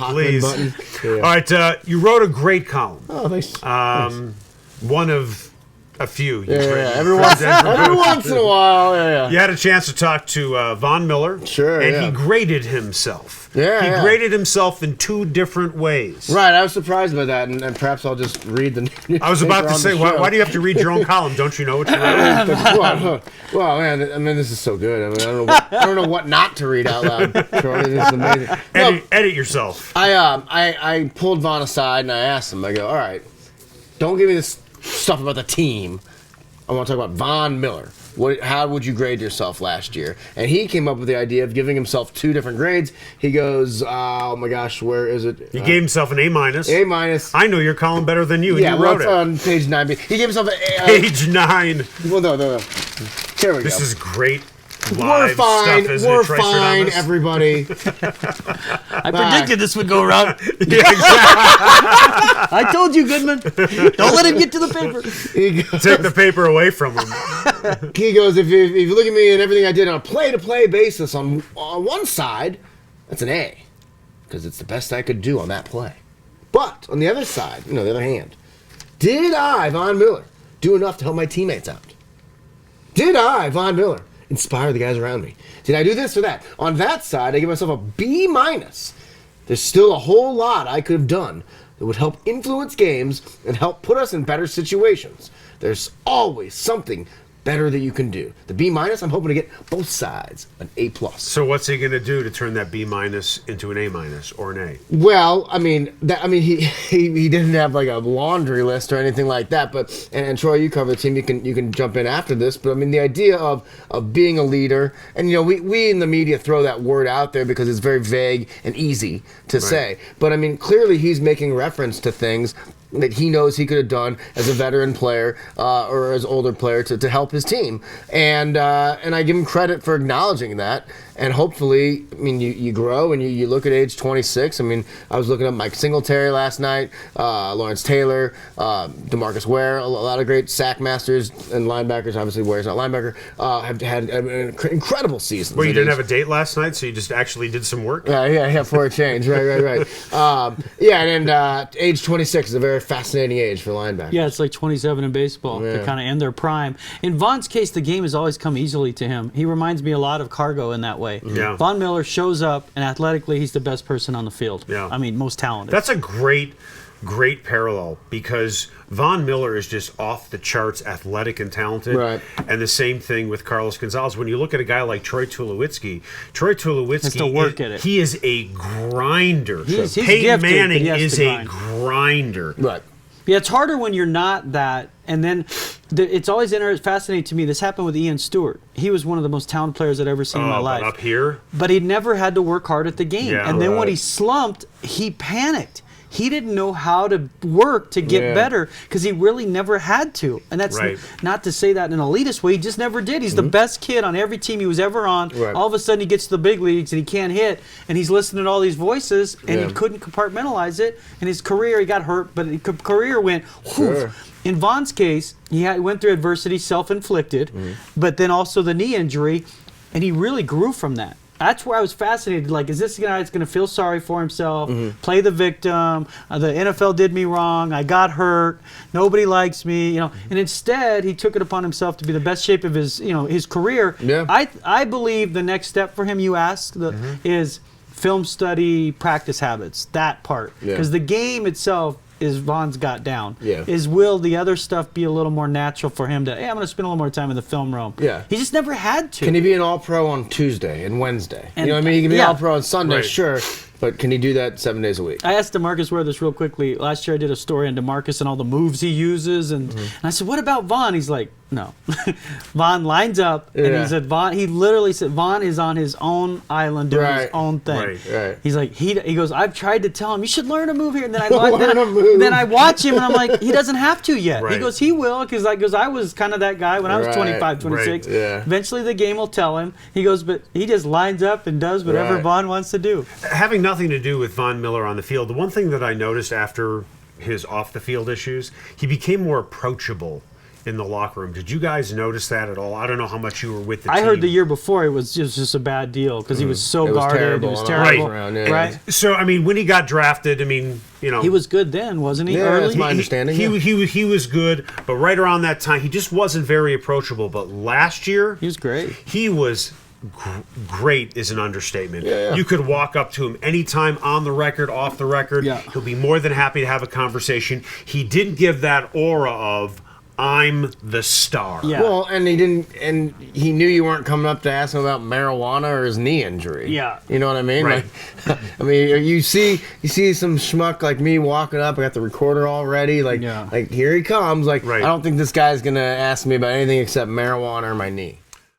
Hochman button. Yeah. All right, you wrote a great column. Oh, thanks. One of a few. Every once in a while, You had a chance to talk to Von Miller. Sure, and he graded himself. He graded himself in 2 different ways. Right, I was surprised by that, and perhaps I'll just read the newspaper. I was about to say, why do you have to read your own column? Don't you know what you wrote? Well, man, I mean, this is so good. I mean, I don't know what not to read out loud. Troy, this is amazing. Edit yourself. I pulled Von aside, and I asked him, I go, all right, don't give me this stuff about the team. I want to talk about Von Miller. How would you grade yourself last year? And he came up with the idea of giving himself 2 different grades. He goes, oh my gosh, where is it? He gave himself an A-. A-. I know your column better than you, and you wrote it. On page 9. He gave himself an page 9. Well, no. Here we go. This is great. We're fine. We're fine, everybody. I predicted this would go wrong. Yeah, exactly. I told you, Goodman. Don't let him get to the paper. Take the paper away from him. He goes, if you look at me and everything I did on a play-to-play basis on one side, that's an A, because it's the best I could do on that play. But on the other side, the other hand, did I, Von Miller, do enough to help my teammates out? Did I, Von Miller, inspire the guys around me? Did I do this or that? On that side, I give myself a B-. There's still a whole lot I could have done that would help influence games and help put us in better situations. There's always something better that you can do. The B-, I'm hoping to get both sides an A+. So what's he going to do to turn that B- into an A- or an A? Well, he didn't have like a laundry list or anything like that. But and Troy, you cover the team. You can jump in after this. But the idea of being a leader, and we in the media throw that word out there because it's very vague and easy to say. But clearly he's making reference to things that he knows he could have done as a veteran player or as older player to help his team, and I give him credit for acknowledging that. And hopefully, you grow and you look at age 26. I was looking up Mike Singletary last night, Lawrence Taylor, DeMarcus Ware, a lot of great sack masters and linebackers. Obviously, Ware's not linebacker. Have had incredible seasons. Well, you didn't have a date last night, so you just actually did some work? Yeah, for a change. Right. And age 26 is a very fascinating age for linebackers. Yeah, it's like 27 in baseball. They're kind of in their prime. In Von's case, the game has always come easily to him. He reminds me a lot of Cargo in that way. Yeah. Von Miller shows up, and athletically, he's the best person on the field. Yeah. Most talented. That's a great parallel, because Von Miller is just off the charts athletic and talented. Right. And the same thing with Carlos Gonzalez. When you look at a guy like Troy Tulowitzki has to work at it. He is a grinder. He's Peyton gifted, Manning but he has is to a grinder. Right. Yeah, it's harder when you're not that. And then it's always fascinating to me. This happened with Ian Stewart. He was one of the most talented players I'd ever seen in my life. Up here? But he never had to work hard at the game. Yeah, and then when he slumped, he panicked. He didn't know how to work to get better because he really never had to. And that's not to say that in an elitist way. He just never did. He's the best kid on every team he was ever on. Right. All of a sudden he gets to the big leagues and he can't hit. And he's listening to all these voices and he couldn't compartmentalize it. And his career, he got hurt, but his career went whoosh. Sure. In Von's case, he went through adversity, self-inflicted, but then also the knee injury, and he really grew from that. That's where I was fascinated. Like, is this guy that's going to feel sorry for himself, play the victim? The NFL did me wrong. I got hurt. Nobody likes me. And instead, he took it upon himself to be the best shape of his career. Yeah. I believe the next step for him, you asked, is film study, practice habits. That part, because the game itself is Von's got down. Yeah. Will the other stuff be a little more natural for him to, I'm going to spend a little more time in the film room? Yeah. He just never had to. Can he be an all-pro on Tuesday and Wednesday? And, you know what I mean? He can be all-pro on Sunday, sure. But can he do that 7 days a week? I asked DeMarcus Ware this real quickly. Last year I did a story on DeMarcus and all the moves he uses. And I said, what about Von? He's like, no. Von lines up. And he said, he literally said, Von is on his own island doing his own thing. Right. He's like, he goes, I've tried to tell him, you should learn a move here. And then I watch him and I'm like, he doesn't have to yet. Right. He goes, he will. Because I was kind of that guy when I was 25, 26. Right. Yeah. Eventually the game will tell him. He goes, but he just lines up and does whatever Von wants to do. Having nothing to do with Von Miller on the field, the one thing that I noticed after his off-the-field issues, he became more approachable in the locker room. Did you guys notice that at all? I don't know how much you were with the team. I heard the year before it was just a bad deal because he was so guarded. It was terrible. Right. So, I mean, when he got drafted, I mean, you know. He was good then, wasn't he? Yeah, Early? that's my understanding. He was good, but right around that time, he just wasn't very approachable. But last year, he was great. He was great is an understatement. Yeah. You could walk up to him anytime, on the record, off the record. Yeah. He'll be more than happy to have a conversation. He didn't give that aura of, I'm the star. Yeah. Well, and he knew you weren't coming up to ask him about marijuana or his knee injury. Yeah. You know what I mean? Right. Like, I mean, you see some schmuck like me walking up. I got the recorder all ready. Like, Yeah. like here he comes. Like, Right. I don't think this guy's gonna ask me about anything except marijuana or my knee.